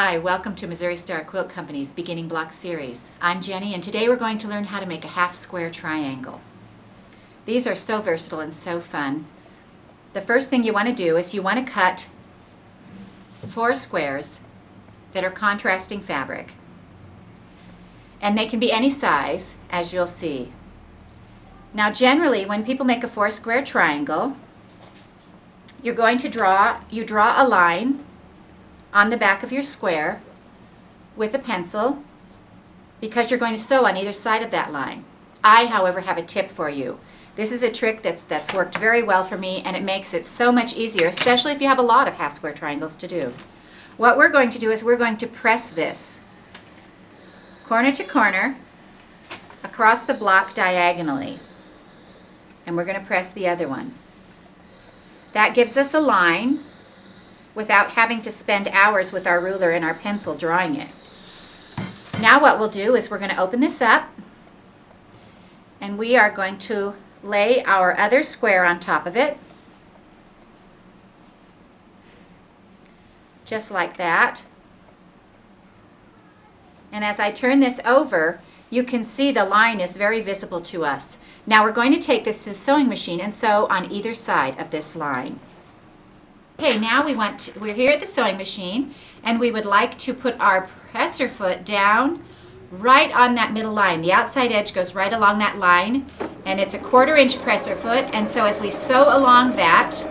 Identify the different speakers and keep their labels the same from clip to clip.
Speaker 1: Hi, welcome to Missouri Star Quilt Company's Beginning Block Series. I'm Jenny, and today we're going to learn how to make a half square triangle. These are so versatile and so fun. The first thing you want to do is you want to cut 4 squares that are contrasting fabric. And they can be any size, as you'll see. Now generally, when people make a 4 square triangle, you're going to draw a line on the back of your square with a pencil because you're going to sew on either side of that line. I, however, have a tip for you. This is a trick that's worked very well for me, and it makes it so much easier, especially if you have a lot of half square triangles to do. What we're going to do is we're going to press this corner to corner across the block diagonally, and we're going to press the other one. That gives us a line without having to spend hours with our ruler and our pencil drawing it. Now what we'll do is we're going to open this up, and we are going to lay our other square on top of it, just like that. And as I turn this over, you can see the line is very visible to us. Now we're going to take this to the sewing machine and sew on either side of this line. Okay, now we're here at the sewing machine, and we would like to put our presser foot down right on that middle line. The outside edge goes right along that line, and it's a 1/4 inch presser foot, and so as we sew along that,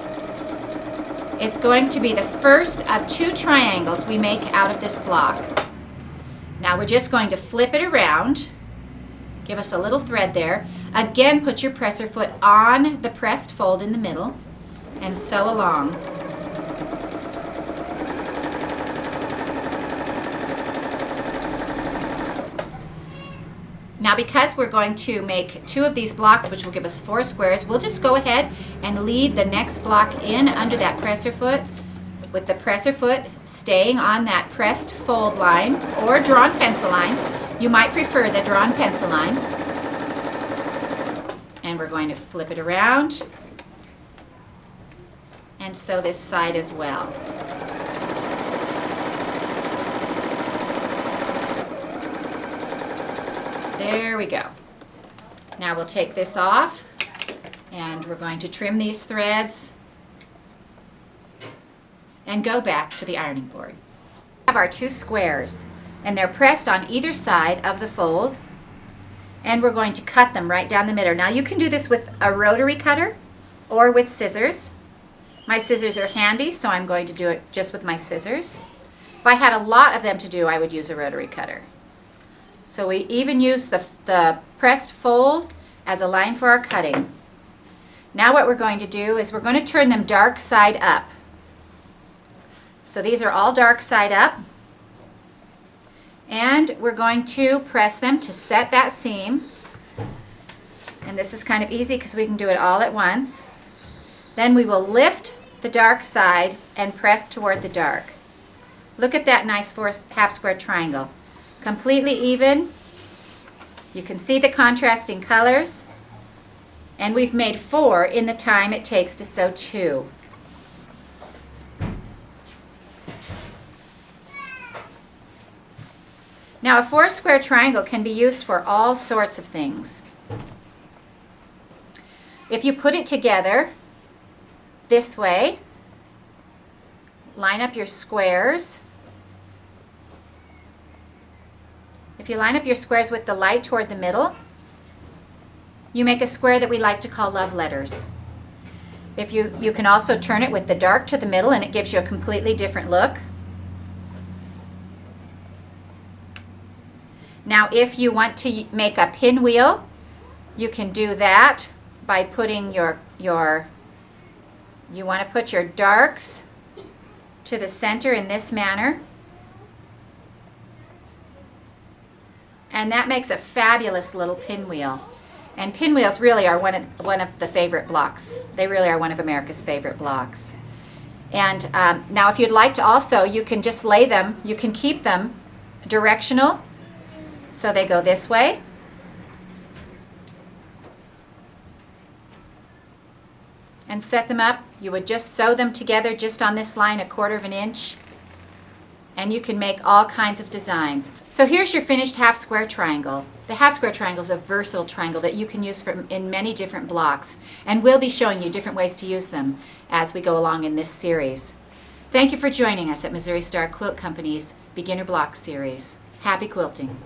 Speaker 1: it's going to be the first of 2 triangles we make out of this block. Now we're just going to flip it around, give us a little thread there. Again, put your presser foot on the pressed fold in the middle and sew along. Now because we're going to make 2 of these blocks, which will give us 4 squares, we'll just go ahead and lead the next block in under that presser foot, with the presser foot staying on that pressed fold line or drawn pencil line. You might prefer the drawn pencil line. And we're going to flip it around and sew this side as well. There we go. Now we'll take this off, and we're going to trim these threads and go back to the ironing board. We have our 2 squares, and they're pressed on either side of the fold, and we're going to cut them right down the middle. Now you can do this with a rotary cutter or with scissors. My scissors are handy, so I'm going to do it just with my scissors. If I had a lot of them to do, I would use a rotary cutter. So we even use the pressed fold as a line for our cutting. Now what we're going to do is we're going to turn them dark side up. So these are all dark side up. And we're going to press them to set that seam. And this is kind of easy because we can do it all at once. Then we will lift the dark side and press toward the dark. Look at that nice half square triangle. Completely even. You can see the contrasting colors, and we've made 4 in the time it takes to sew 2. Now a 4 square triangle can be used for all sorts of things. If you put it together this way, line up your squares. If you line up your squares with the light toward the middle, you make a square that we like to call love letters. If you can also turn it with the dark to the middle, and it gives you a completely different look. Now if you want to make a pinwheel, you can do that by putting you want to put your darks to the center in this manner. And that makes a fabulous little pinwheel. And pinwheels really are one of the favorite blocks. They really are one of America's favorite blocks. And now if you'd like to also, you can just lay them, you can keep them directional. So they go this way. And set them up. You would just sew them together just on this line 1/4 inch. and you can make all kinds of designs. So here's your finished half square triangle. The half square triangle is a versatile triangle that you can use in many different blocks, and we'll be showing you different ways to use them as we go along in this series. Thank you for joining us at Missouri Star Quilt Company's Beginner Block Series. Happy quilting!